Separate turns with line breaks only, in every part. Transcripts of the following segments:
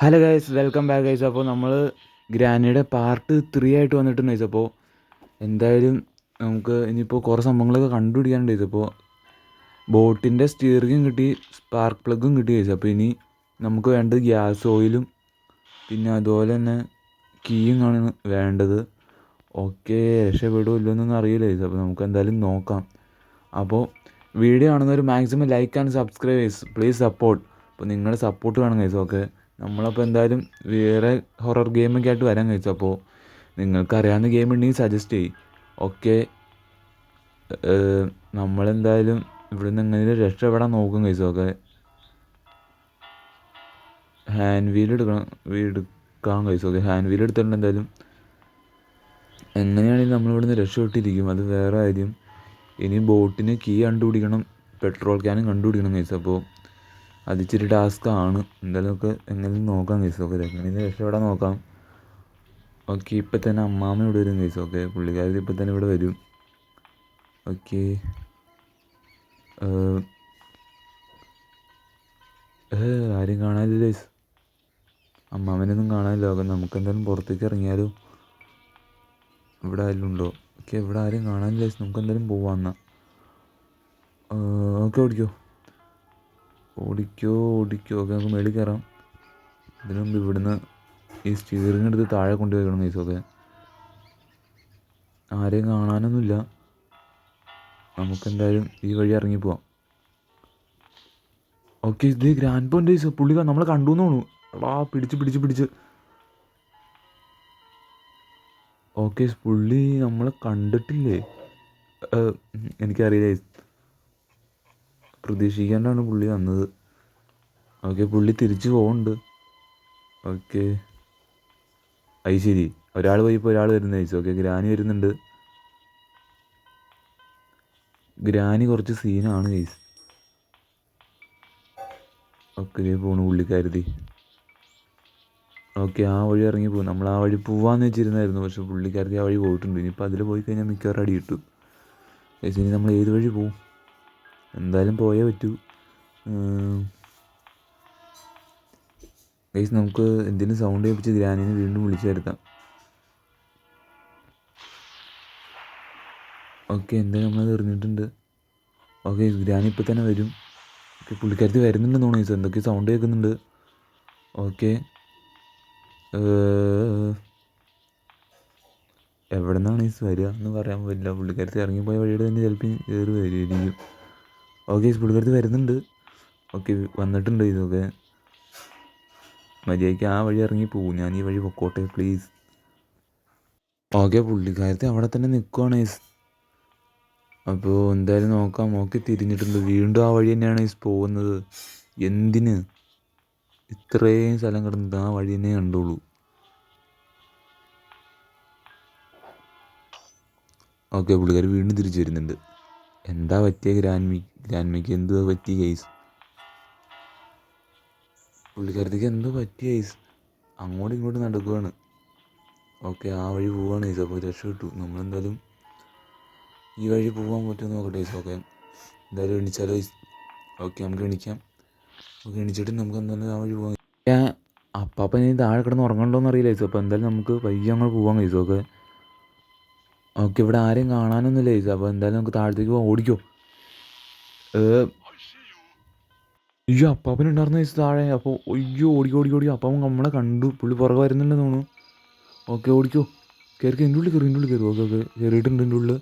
Hello guys, welcome back guys. അപ്പോൾ നമ്മൾ ഗ്രാനിയുടെ part 3 ആയിട്ട് വന്നിട്ടുണ്ട് ഗൈസ്. അപ്പോൾ എന്തായാലും നമുക്ക് ഇനിയിപ്പോൾ കുറേ സംഭവങ്ങളൊക്കെ കണ്ടുപിടിക്കാനുണ്ട് ഗൈസ്. അപ്പോൾ ബോട്ടിൻ്റെ സ്റ്റിയറിങ്ങും കിട്ടി, സ്പാർക്ക് പ്ലഗും കിട്ടി ഗൈസ്. അപ്പോൾ ഇനി നമുക്ക് വേണ്ടത് ഗ്യാസ് ഓയിലും പിന്നെ അതുപോലെ തന്നെ കീയും ആണ് വേണ്ടത്. ഓക്കെ, രക്ഷപ്പെടുമോ ഇല്ലയെന്നൊന്നും അറിയില്ല ഗൈസ്. അപ്പോൾ നമുക്ക് എന്തായാലും നോക്കാം. അപ്പോൾ വീഡിയോ കാണുന്നവർ maximum like and subscribe guys, please support. അപ്പോൾ നിങ്ങളുടെ സപ്പോർട്ട് വേണം ഗൈസ്. ഓക്കെ, നമ്മളപ്പോൾ എന്തായാലും വേറെ ഹൊറർ ഗെയിമൊക്കെ ആയിട്ട് വരാൻ കഴിച്ചു. അപ്പോൾ നിങ്ങൾക്ക് അറിയാവുന്ന ഗെയിം ഉണ്ടെങ്കിൽ സജസ്റ്റ് ചെയ്യും. ഓക്കെ, നമ്മളെന്തായാലും ഇവിടെ നിന്ന് എങ്ങനെയും രക്ഷപ്പെടാൻ നോക്കും കഴിച്ചു. ഓക്കെ, ഹാൻഡ് വീൽ എടുക്കാൻ കഴിച്ചു. ഓക്കെ, ഹാൻഡ് വീൽ എടുത്തിട്ടുണ്ട്. എന്തായാലും എങ്ങനെയാണെങ്കിലും നമ്മളിവിടുന്ന് രക്ഷപ്പെട്ടിരിക്കും, അത് വേറെ കാര്യം. ഇനി ബോട്ടിന് കീ കണ്ടുപിടിക്കണം, പെട്രോൾ ക്യാനും കണ്ടുപിടിക്കണം കഴിച്ചു. അപ്പോൾ അത് ഇച്ചിരി ടാസ്ക്കാണ്. എന്തായാലും ഒക്കെ എങ്ങനെയും നോക്കാം കേസ്. ഓക്കെ, എങ്ങനെയും രക്ഷപ്പെടാൻ നോക്കാം. ഓക്കെ, ഇപ്പം തന്നെ അമ്മാമ്മ ഇവിടെ വരും കേസ്. ഓക്കെ, പുള്ളിക്കാരി ഇപ്പം തന്നെ ഇവിടെ വരും. ഓക്കെ, ആരും കാണാനില്ല കേസ്, അമ്മാമ്മനൊന്നും കാണാനില്ല. ഓക്കെ, നമുക്ക് എന്തായാലും പുറത്തേക്ക് ഇറങ്ങിയാലോ. ഇവിടെ ആരും ഉണ്ടോ? ഓക്കെ, ഇവിടെ ആരും കാണാനില്ല കേസ്, നമുക്ക് എന്തായാലും പോവാം എന്നാൽ. ഓക്കെ, ഓടിക്കോ. ഓക്കെ, നമുക്ക് മേളിൽ കയറാം. ഇതിനു മുമ്പ് ഇവിടുന്ന് ഈ സ്റ്റിയറിംഗ് എടുത്ത് താഴെ കൊണ്ടുപോയിക്കണം കേസ്. ഓക്കെ, ആരെയും കാണാനൊന്നുമില്ല. നമുക്കെന്തായാലും ഈ വഴി ഇറങ്ങി പോവാം. ഓക്കെ, ഇത് ഗ്രാൻഡ് പോയിന്റ് കേസ്. പുള്ളി നമ്മളെ കണ്ടു എന്ന് തോന്നുന്നു. എടാ, പിടിച്ച്. ഓക്കെ, പുള്ളി നമ്മളെ കണ്ടിട്ടില്ലേ? എനിക്കറിയില്ല. പ്രതീക്ഷിക്കാണ്ടാണ് പുള്ളി വന്നത്. ഓക്കെ, പുള്ളി തിരിച്ചു പോകുന്നുണ്ട്. ഓക്കെ, അത് ശരി, ഒരാൾ പോയിപ്പോൾ ഒരാൾ വരുന്നത് കഴിച്ചു. ഓക്കെ, ഗ്രാനി വരുന്നുണ്ട്. ഗ്രാനി കുറച്ച് സീനാണ് കേസ്. ഓക്കെ, പോണു പുള്ളിക്കാരുതി. ഓക്കെ, ആ വഴി ഇറങ്ങി പോകും. നമ്മൾ ആ വഴി പോവാന്ന് വെച്ചിരുന്നായിരുന്നു, പക്ഷെ പുള്ളിക്കാരത്തി ആ വഴി പോയിട്ടുണ്ട്. ഇനിയിപ്പോൾ അതിൽ പോയി കഴിഞ്ഞാൽ മിക്കവാറും അടി കിട്ടും. പക്ഷേ ഇനി നമ്മൾ ഏത് വഴി പോവും? എന്തായാലും പോയേ പറ്റൂ. ഗൈസ്, നമുക്ക് എന്തെങ്കിലും സൗണ്ട് കേൾപ്പിച്ച് ഗ്രാനിനെ വീണ്ടും വിളിച്ചു വരുത്താം. ഓക്കെ, എന്തായാലും നമ്മളത് എറിഞ്ഞിട്ടുണ്ട്. ഓക്കെ, ഗ്രാനി ഇപ്പോൾ തന്നെ വരും. ഓക്കെ, പുള്ളിക്കാരത്തി വരുന്നുണ്ടെന്ന് തോന്നുന്നു ഗൈസ്. എന്തൊക്കെ സൗണ്ട് കേൾക്കുന്നുണ്ട്. ഓക്കെ, എവിടെ നിന്നാണ് ഗൈസ് വരിക എന്ന് പറയാൻ പറ്റില്ല. പുള്ളിക്കാരത്തി ഇറങ്ങിപ്പോയ വഴിയുടെ തന്നെ ചിലപ്പോൾ കയറി വരുമായിരിക്കും. ഓക്കെ, പുള്ളിക്കാരത്തി വരുന്നുണ്ട്. ഓക്കെ, വന്നിട്ടുണ്ട്. ഇതൊക്കെ മര്യാദയ്ക്ക് ആ വഴി ഇറങ്ങി പോകും. ഞാൻ ഈ വഴി പൊക്കോട്ടെ പ്ലീസ്. ഓക്കെ, പുള്ളിക്കാരത്തി അവിടെ തന്നെ നിൽക്കുവാണ് ഗൈസ്. അപ്പോൾ എന്തായാലും നോക്കാം. ഓക്കെ, തിരിഞ്ഞിട്ടുണ്ട്. വീണ്ടും ആ വഴി തന്നെയാണ് ഗൈസ് പോകുന്നത്. എന്തിന് ഇത്രയും സ്ഥലം കിടന്നിട്ട് ആ വഴി തന്നെ കണ്ടോളൂ. ഓക്കെ, പുള്ളിക്കാർ വീണ്ടും തിരിച്ചു വരുന്നുണ്ട്. എന്താ പറ്റിയ ഗ്രാൻമിക്ക് എന്തോ പറ്റിയ കേസ്? പുള്ളിക്കാരത്തേക്ക് എന്തോ പറ്റിയ കേസ്? അങ്ങോട്ടും ഇങ്ങോട്ടും നടക്കുവാണ്. ഓക്കെ, ആ വഴി പോവാണ് കേസ്. അപ്പോൾ രക്ഷപ്പെട്ടു. നമ്മളെന്തായാലും ഈ വഴി പോകാൻ പറ്റുമെന്ന് നോക്കട്ടെ കേസ്. ഓക്കെ, എന്തായാലും എണിച്ചാലോ കേസ്? ഓക്കെ, നമുക്ക് എണിക്കാം. ഓക്കെ, എണിച്ചിട്ട് നമുക്ക് എന്തായാലും ആ വഴി പോകാം. അപ്പം ഇനി താഴെ കിടന്ന് ഉറങ്ങണ്ടോന്ന് അറിയില്ല കേസ്. അപ്പോൾ എന്തായാലും നമുക്ക് പയ്യെ അങ്ങോട്ട് പോകാൻ കേസ്. ഓക്കെ, ഓക്കെ, ഇവിടെ ആരെയും കാണാനൊന്നുമില്ല കേസ്. അപ്പോൾ എന്തായാലും നമുക്ക് താഴത്തേക്ക് പോകാം. ഓടിക്കോ. അയ്യോ, അപ്പാപ്പനുണ്ടായിരുന്ന കേസ് താഴെ. അപ്പോൾ അയ്യോ, ഓടി. അപ്പം നമ്മളെ കണ്ടു. പുള്ളി പുറകെ വരുന്നുണ്ടെന്ന് തോന്നുന്നു. ഓക്കെ, ഓടിക്കോ. കയറി എൻ്റെ ഉള്ളിൽ കയറി. ഓക്കെ, കയറിയിട്ടുണ്ട് എൻ്റെ ഉള്ളിൽ.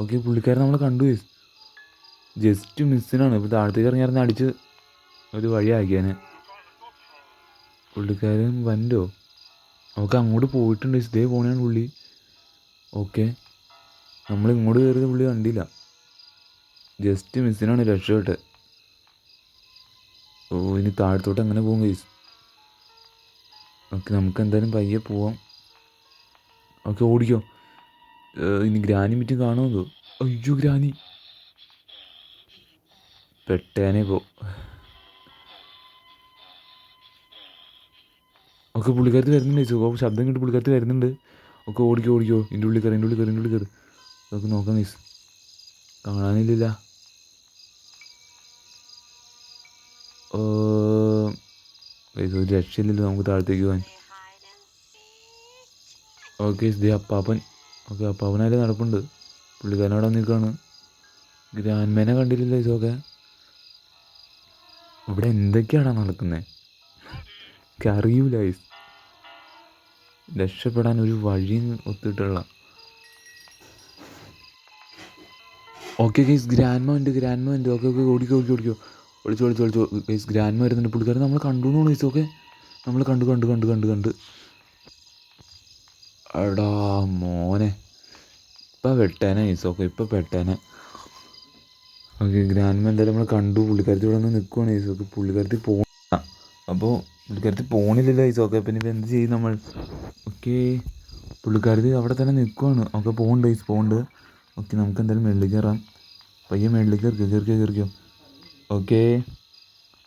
ഓക്കെ, പുള്ളിക്കാരൻ നമ്മളെ കണ്ടു കേസ്. ജസ്റ്റ് മിസ്സിനാണ്. ഇപ്പോൾ താഴത്തേക്ക് ഇറങ്ങി അടിച്ച് ഒരു വഴി ആക്കിയാനെ. പുള്ളിക്കാരൻ വണ്ടോ? ഓക്കെ, അങ്ങോട്ട് പോയിട്ടുണ്ട്. ഇതേ പോണെയാണ് പുള്ളി. ഓക്കെ, നമ്മൾ ഇങ്ങോട്ട് കയറിയത് പുള്ളി കണ്ടില്ല. ജസ്റ്റ് മിസ്സിനാണ് രക്ഷപ്പെട്ടെ. ഓ, ഇനി താഴത്തോട്ട് എങ്ങനെ പോകും കേസ്? ഓക്കെ, നമുക്ക് എന്തായാലും പയ്യെ പോവാം. ഓക്കെ, ഓടിക്കോ. ഇനി ഗ്രാനി മറ്റും കാണുമോ? അയ്യോ, ഗ്രാനി പെട്ടേനെ പോ. ഓക്കെ, പുള്ളിക്കാരത്ത് വരുന്നുണ്ട്. ഓ, ശബ്ദം കേട്ട് പുള്ളിക്കാരത്ത് വരുന്നുണ്ട്. ഓക്കെ, ഓടിക്കോ. ഇതിൻ്റെ ഉള്ളിൽ കയറി. നമുക്ക് നോക്കാം മിസ്. ഗൈസ് ഒരു രക്ഷയില്ലല്ലോ നമുക്ക് താഴത്തേക്ക് പോകാൻ. ഓക്കെ ഇതേ അപ്പാപ്പൻ. ഓക്കെ അപ്പാപ്പനായാലും നടപ്പുണ്ട്. പുള്ളിക്കാരനവിടെ നിൽക്കുകയാണ്. ഗ്രാൻഡ്മേനെ കണ്ടില്ലല്ലോ ഇതൊക്കെ. ഇവിടെ എന്തൊക്കെയാണോ നടക്കുന്നത് എനിക്ക് അറിയൂല ഗൈസ്. രക്ഷപ്പെടാൻ ഒരു വഴിയും ഒത്തിട്ടുള്ള. ഓക്കെ ഗൈസ് ഗ്രാൻഡ്മ ഉണ്ട്. ഓക്കെ ഓക്കെ ഓടിക്കോ ഒളിച്ചോ ഗൈസ്. ഗ്രാൻഡ്മ വരുന്നുണ്ട്. പുള്ളിക്കാരൻ നമ്മൾ കണ്ടു എന്ന് ഗൈസ്. ഓക്കെ നമ്മൾ കണ്ട് എടാ മോനെ ഇപ്പം വെട്ടേനെ ഗൈസ്. ഓക്കെ ഇപ്പം പെട്ടേനെ. ഓക്കെ ഗ്രാൻഡ്മ എന്തായാലും നമ്മൾ കണ്ടു. പുള്ളിക്കാരത്തി ഇവിടെ നിന്ന് നിൽക്കുവാണ് ഗൈസ്. ഓക്കെ പുള്ളിക്കാരത്തി അപ്പോൾ പുള്ളിക്കാരത്തി പോണില്ലല്ലോ ഗൈസ്. ഓക്കെ പിന്നെ ഇപ്പം എന്ത് ചെയ്യും നമ്മൾ? ഓക്കെ പുള്ളിക്കാരത്തി അവിടെ തന്നെ നിൽക്കുവാണ്. ഓക്കെ പോകുന്നുണ്ട് ഗൈസ് പോകുന്നുണ്ട്. ഓക്കെ നമുക്ക് എന്തായാലും മേളിലേക്ക് കയറാം. പയ്യെ മേളിലേക്ക് കയറിക്കോ. ഓക്കെ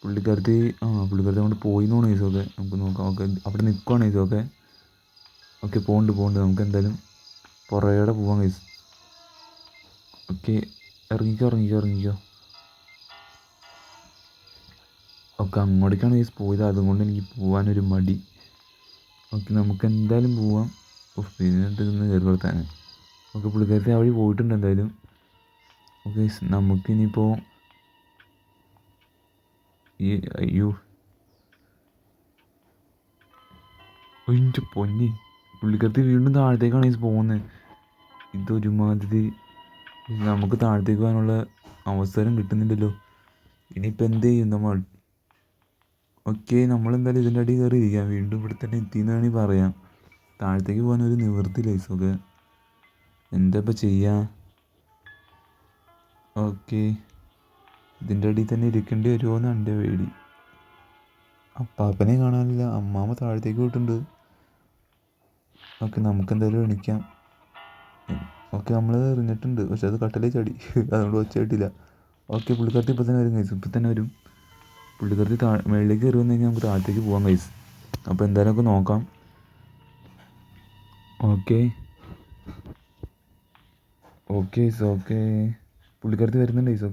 പുള്ളിക്കാരത്തി അങ്ങോട്ട് പോയി എന്ന് തോന്നുന്നു ഗൈസ്. ഓക്കെ നമുക്ക് നോക്കാം. ഓക്കെ അവിടെ നിൽക്കുവാണ് ഗൈസ്. ഓക്കെ പോകുന്നുണ്ട് നമുക്ക് എന്തായാലും പുറകെ പോവാം ഗൈസ്. ഓക്കെ ഇറങ്ങിക്കോ. ഓക്കെ അങ്ങോട്ടേക്കാണ് ഗൈസ് പോയത്. അതുകൊണ്ട് എനിക്ക് പോകാനൊരു മടി. ഓക്കെ നമുക്ക് എന്തായാലും പോവാം. പിന്നെ നിന്ന് കയറി കൊടുത്താൽ. ഓക്കെ പുള്ളിക്കാരത്തി ആ വഴി പോയിട്ടുണ്ട് എന്തായാലും. ഓക്കെ നമുക്കിനിയിപ്പോൾ അയ്യോ എൻ്റെ പൊന്നി പുള്ളിക്കാരത്തി വീണ്ടും താഴത്തേക്കാണ് ഗൈസ് പോകുന്നത്. ഇതൊരുമാതിരി നമുക്ക് താഴത്തേക്ക് പോകാനുള്ള അവസരം കിട്ടുന്നില്ലല്ലോ. ഇനിയിപ്പോൾ എന്ത് ചെയ്യും നമ്മൾ? ഓക്കെ നമ്മളെന്തായാലും ഇതിൻ്റെ അടിയിൽ കയറി ഇരിക്കാം. വീണ്ടും ഇവിടെ തന്നെ എത്തിയെന്ന് വേണമെങ്കിൽ പറയാം. താഴത്തേക്ക് പോകാനൊരു നിവൃത്തി ലൈസ്. ഓക്കെ എന്താ ഇപ്പം ചെയ്യുക? ഓക്കെ ഇതിൻ്റെ അടിയിൽ തന്നെ ഇരിക്കേണ്ടി വരുമോ എന്ന് എൻ്റെ പേടി. അപ്പാപ്പനെ കാണാനില്ല. അമ്മാമ്മ താഴത്തേക്ക് പോയിട്ടുണ്ട്. ഓക്കെ നമുക്കെന്തായാലും എണിക്കാം. ഓക്കെ നമ്മൾ എറിഞ്ഞിട്ടുണ്ട്. പക്ഷെ അത് കട്ടലേ ചടി. അതുകൊണ്ട് ഒച്ചയായിട്ടില്ല. ഓക്കെ പുള്ളിക്കാരത്തി ഇപ്പം തന്നെ വരും ഗൈസ്. പുള്ളിക്കാരത്തി മേളിലേക്ക് കയറി വന്നു കഴിഞ്ഞാൽ നമുക്ക് താഴത്തേക്ക് പോകാം ഗൈസ്. അപ്പോൾ എന്തായാലും ഒക്കെ നോക്കാം. ഓക്കെ പുള്ളിക്കാരത്തി വരുന്നുണ്ട് ഗൈസ്.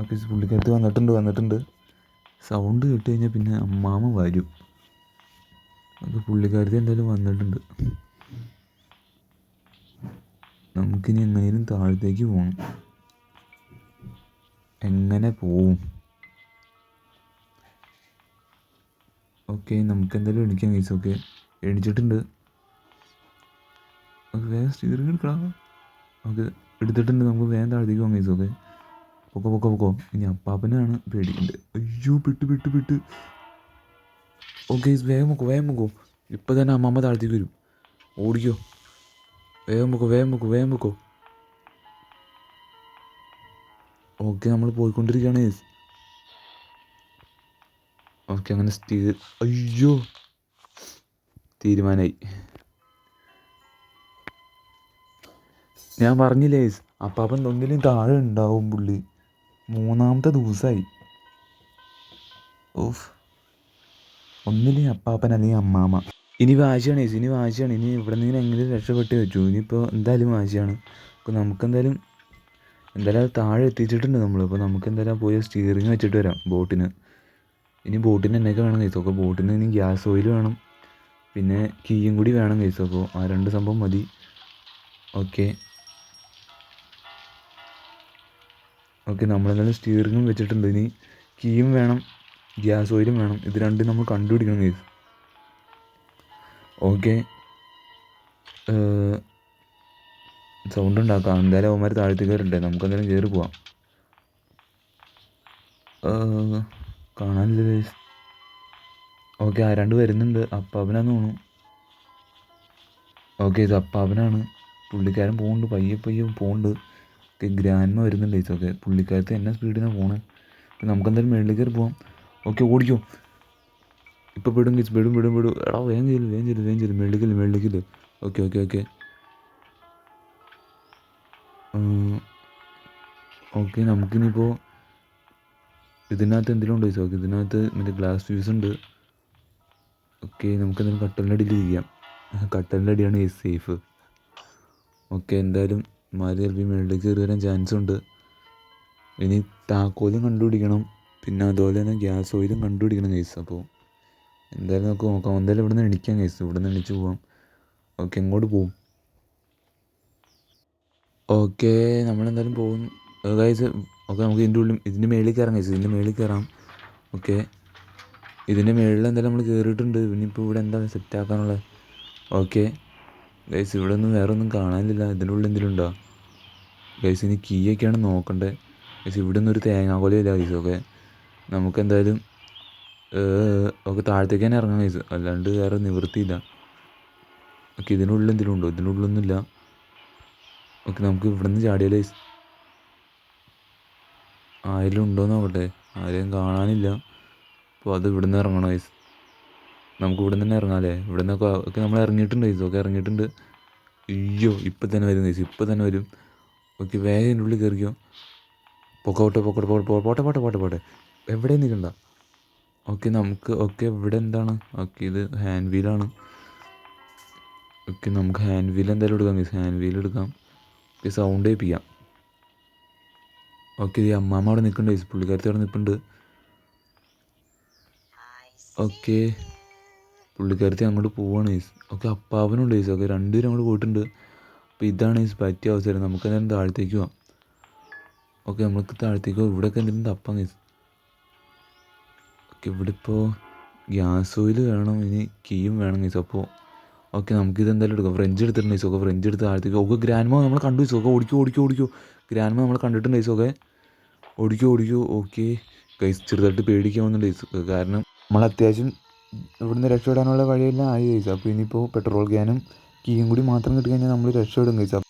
ഓക്കെ പുള്ളിക്കാരത്തി വന്നിട്ടുണ്ട്. സൗണ്ട് കേട്ട് കഴിഞ്ഞാൽ പിന്നെ അമ്മാമ്മ വരും. അപ്പോൾ പുള്ളിക്കാരത്തി എന്തായാലും വന്നിട്ടുണ്ട്. നമുക്കിനി എങ്ങനെയും താഴത്തേക്ക് പോകണം. എങ്ങനെ പോവും? ഓക്കെ നമുക്കെന്തായാലും എണിക്കാം ഗൈസ്. ഓക്കെ എണിച്ചിട്ടുണ്ട്. ഓക്കെ വേഗം സ്റ്റീറിങ് എടുക്കണം. ഓക്കെ എടുത്തിട്ടുണ്ട്. നമുക്ക് വേഗം താഴത്തേക്ക് പോകാം ഗൈസ്. ഓക്കെ പൊക്കോ. ഇനി അപ്പാപ്പനാണ് പേടിക്കുന്നത്. അയ്യോ പെട്ട്. ഓക്കെ വേഗം പൊക്കോ. ഇപ്പം തന്നെ അമ്മമ്മ താഴത്തേക്ക് വരും. ഓടിക്കോ. വേഗം പൊക്കോ. ഓക്കെ നമ്മൾ പോയിക്കൊണ്ടിരിക്കുകയാണ് ഗൈസ്. ഓക്കെ അങ്ങനെ അയ്യോ തീരുമാനമായി. ഞാൻ പറഞ്ഞില്ലേ ഗൈസ് അപ്പാപ്പൻ ഒന്നിലും താഴെ ഉണ്ടാവും പുള്ളി. 3-ാമത്തെ ദിവസമായി. ഒന്നിലും അപ്പാപ്പൻ അല്ലെങ്കിൽ അമ്മാമ്മ. ഇനി വാശിയാണ് ഗൈസ്. ഇനി ഇവിടെ നിന്ന് എങ്ങനെ രക്ഷപ്പെട്ടേ പറ്റൂ. ഇനിയിപ്പോൾ എന്തായാലും വാശിയാണ്. അപ്പോൾ നമുക്കെന്തായാലും അത് താഴെ എത്തിച്ചിട്ടുണ്ട് നമ്മൾ. അപ്പോൾ നമുക്കെന്തായാലും പോയി സ്റ്റീറിങ് വെച്ചിട്ട് വരാം ബോട്ടിന്. ഇനി ബോട്ടിന് എന്നൊക്കെ വേണം ഗൈസ്. അപ്പോൾ ബോട്ടിന് ഇനി ഗ്യാസ് ഓയിൽ വേണം. പിന്നെ കീയും കൂടി വേണം ഗൈസ്. അപ്പോൾ ആ 2 സംഭവം മതി. ഓക്കെ നമ്മളെന്തായാലും സ്റ്റീറിങ്ങും വെച്ചിട്ടുണ്ട്. ഇനി കീയും വേണം, ഗ്യാസ് ഓയിലും വേണം. ഇത് രണ്ടും നമ്മൾ കണ്ടുപിടിക്കണം ഗൈസ്. ഓക്കെ സൗണ്ട് ഉണ്ടാക്കാം. എന്തായാലും അവന്മാർ താഴത്തേക്ക് കയറണ്ടേ. നമുക്കെന്തായാലും കയറി പോവാം. കാണാനില്ല ഗൈസ്. ഓക്കെ ആരാണ്ട് വരുന്നുണ്ട്. അപ്പാപ്പനാന്ന് തോന്നുന്നു. ഓക്കെ ഇത് അപ്പാപ്പനാണ്. പുള്ളിക്കാരൻ പോകുന്നുണ്ട്. പയ്യെ പോകുന്നുണ്ട്. ഓക്കെ ഗ്രാൻഡ്മ വരുന്നുണ്ട് ഗൈസ്. ഓക്കെ പുള്ളിക്കാരത്ത് എന്നെ സ്പീഡിനാണ് പോകണേ. നമുക്കെന്തായാലും മേളിലേക്ക് കയറി പോവാം. ഓക്കെ ഓടിക്കോ. ഇപ്പോൾ വിടും ഗൈസ്. വിടും. എടാ വേഗം ചെയ്യില്ല. മേളിലേക്കില്ല. ഓക്കെ ഓക്കെ നമുക്കിനിപ്പോൾ ഇതിനകത്ത് എന്തെങ്കിലും ഉണ്ടോ ഗൈസ്? ഓക്കെ ഇതിനകത്ത് മറ്റേ ഗ്ലാസ് ഫ്യൂസ് ഉണ്ട്. ഓക്കെ നമുക്കെന്തായാലും കട്ടലിൻ്റെ അടിയിൽ ഇരിക്കാം. കട്ടലിൻ്റെ അടിയാണ് ഗൈസ് സേഫ്. ഓക്കെ എന്തായാലും മാറി ചിലപ്പോൾ മേളിലേക്ക് കയറി വരാൻ ചാൻസ് ഉണ്ട്. ഇനി താക്കോലും കണ്ടുപിടിക്കണം. പിന്നെ അതുപോലെ തന്നെ ഗ്യാസ് ഓയിലും കണ്ടുപിടിക്കണം ഗൈസ്. അപ്പോൾ എന്തായാലും നമുക്ക് നോക്കാം. എന്തായാലും ഇവിടെ നിന്ന് എണിക്കാം ഗൈസ്, ഇവിടെ നിന്ന് എണിച്ച് പോവാം. ഓക്കെ, എങ്ങോട്ട് പോവും? ഓക്കെ, നമ്മളെന്തായാലും പോകുന്നു ഗൈസ്. ഓക്കെ, നമുക്ക് ഇതിൻ്റെ മേളിൽ കയറാം ഗൈസ്, ഇതിൻ്റെ മേളിൽ കയറാം. ഓക്കെ, ഇതിൻ്റെ മേളിൽ എന്തായാലും നമ്മൾ കയറിയിട്ടുണ്ട്. ഇനിയിപ്പോൾ ഇവിടെ എന്താണ് സെറ്റാക്കാനുള്ളത്? ഓക്കെ ഗൈസ്, ഇവിടെ ഒന്നും വേറെ ഒന്നും കാണാനില്ല. ഇതിൻ്റെ ഉള്ളിൽ എന്തെങ്കിലും ഉണ്ടോ ഗൈസ്? ഇനി കീ ഒക്കെയാണ് നോക്കണ്ടേ ഗൈസ്. ഇവിടെ ഒന്നും ഒരു തേങ്ങാക്കൊലയില്ല ഗൈസ്. ഓക്കെ, നമുക്ക് എന്തായാലും ഓക്കെ താഴത്തേക്ക് തന്നെ ഇറങ്ങാം ഗൈസ്, അല്ലാണ്ട് വേറെ നിവൃത്തിയില്ല. ഓക്കെ, ഇതിനുള്ളിൽ എന്തെങ്കിലും ഉണ്ടോ? ഇതിനുള്ളിലൊന്നുമില്ല. ഓക്കെ, നമുക്ക് ഇവിടെ നിന്ന് ചാടിയാലോ ഗൈസ്? ആരെങ്കിലും ഉണ്ടോ നോക്കട്ടെ, ആരെയും കാണാനില്ല. അപ്പോൾ അത് ഇവിടെ നിന്ന് ഇറങ്ങണം ഗൈസ്. നമുക്ക് ഇവിടെ നിന്ന് തന്നെ ഇറങ്ങാം അല്ലേ? ഇവിടെ നിന്നൊക്കെ ഒക്കെ നമ്മൾ ഇറങ്ങിയിട്ടുണ്ട് ഗൈസ്. ഓക്കെ, ഇറങ്ങിയിട്ടുണ്ട്. അയ്യോ, ഇപ്പം തന്നെ വരും ഗൈസ്, ഇപ്പം തന്നെ വരും. ഓക്കെ, വേഗം ഇതിൻ്റെ ഉള്ളിൽ കയറിക്കോ. പൊക്കോട്ടെ പൊക്കോട്ടെ പോട്ടെ പോട്ടെ പോട്ടെ പോട്ടെ പോട്ടെ, എവിടെ നിൽക്കണ്ട. ഓക്കെ, നമുക്ക് ഓക്കെ ഇവിടെ എന്താണ്? ഓക്കെ, ഇത് ഹാൻഡ് വീലാണ്. ഓക്കെ, നമുക്ക് ഹാൻഡ് വീൽ എന്തായാലും എടുക്കാം ഗൈസ്, ഹാൻഡ് വീൽ എടുക്കാം. ഓക്കെ, സൗണ്ട് കേൾപ്പിക്കാം. ഓക്കെ, ഈ അമ്മാമ്മ അവിടെ നിൽക്കുന്നുണ്ട് ഗൈസ്, പുള്ളിക്കാരത്തി അവിടെ നിൽപ്പുണ്ട്. ഓക്കെ, പുള്ളിക്കാരത്തി അങ്ങോട്ട് പോവാണ് ഗൈസ്. ഓക്കെ, അപ്പാവനുണ്ട് ഗൈസ്. ഓക്കെ, രണ്ടുപേരും അങ്ങോട്ട് പോയിട്ടുണ്ട്. അപ്പോൾ ഇതാണ് ഗൈസ് പറ്റിയ അവസരം, നമുക്ക് എന്തായാലും താഴത്തേക്ക് പോവാം. ഓക്കെ, നമുക്ക് താഴത്തേക്ക് പോകാം. ഇവിടെയൊക്കെ എന്തെങ്കിലും തപ്പാം ഗൈസ്. ഓക്കെ, ഇവിടെ ഇപ്പോൾ ഗ്യാസ് ഓയിൽ വേണം, ഇനി കീയും വേണം ഗൈസ്. അപ്പോൾ ഓക്കെ, നമുക്കിത് എന്തായാലും എടുക്കാം. ഫ്രഞ്ച് എടുത്തിട്ടുണ്ട് ഗൈസ്. ഓക്കെ, ഫ്രഞ്ച് എടുത്ത് താഴത്തേക്ക്. ഓക്കെ, ഗ്രാൻഡ്മ നമ്മളെ കണ്ടു ഗൈസ്. ഓക്കെ, ഓടിക്കോ ഓടിക്കോ ഓടിക്കോ, ഗ്രാൻഡ്മ നമ്മളെ കണ്ടിട്ടുണ്ട് ഗൈസ്. ഓക്കെ, ഓടിക്കോ ഓടിക്കോ. ഓക്കെ ഗൈസ്, ചെറുതായിട്ട് പേടിക്കാവുന്നുണ്ട് ഗൈസ്, കാരണം നമ്മൾ അത്യാവശ്യം ഇവിടുന്ന് രക്ഷപ്പെടാനുള്ള വഴിയെല്ലാം ആയി ഗൈസ്. അപ്പോൾ ഇനിയിപ്പോൾ പെട്രോൾ ക്യാനും കീയും കൂടി മാത്രം കിട്ടി കഴിഞ്ഞാൽ നമ്മൾ രക്ഷപ്പെടും ഗൈസ്.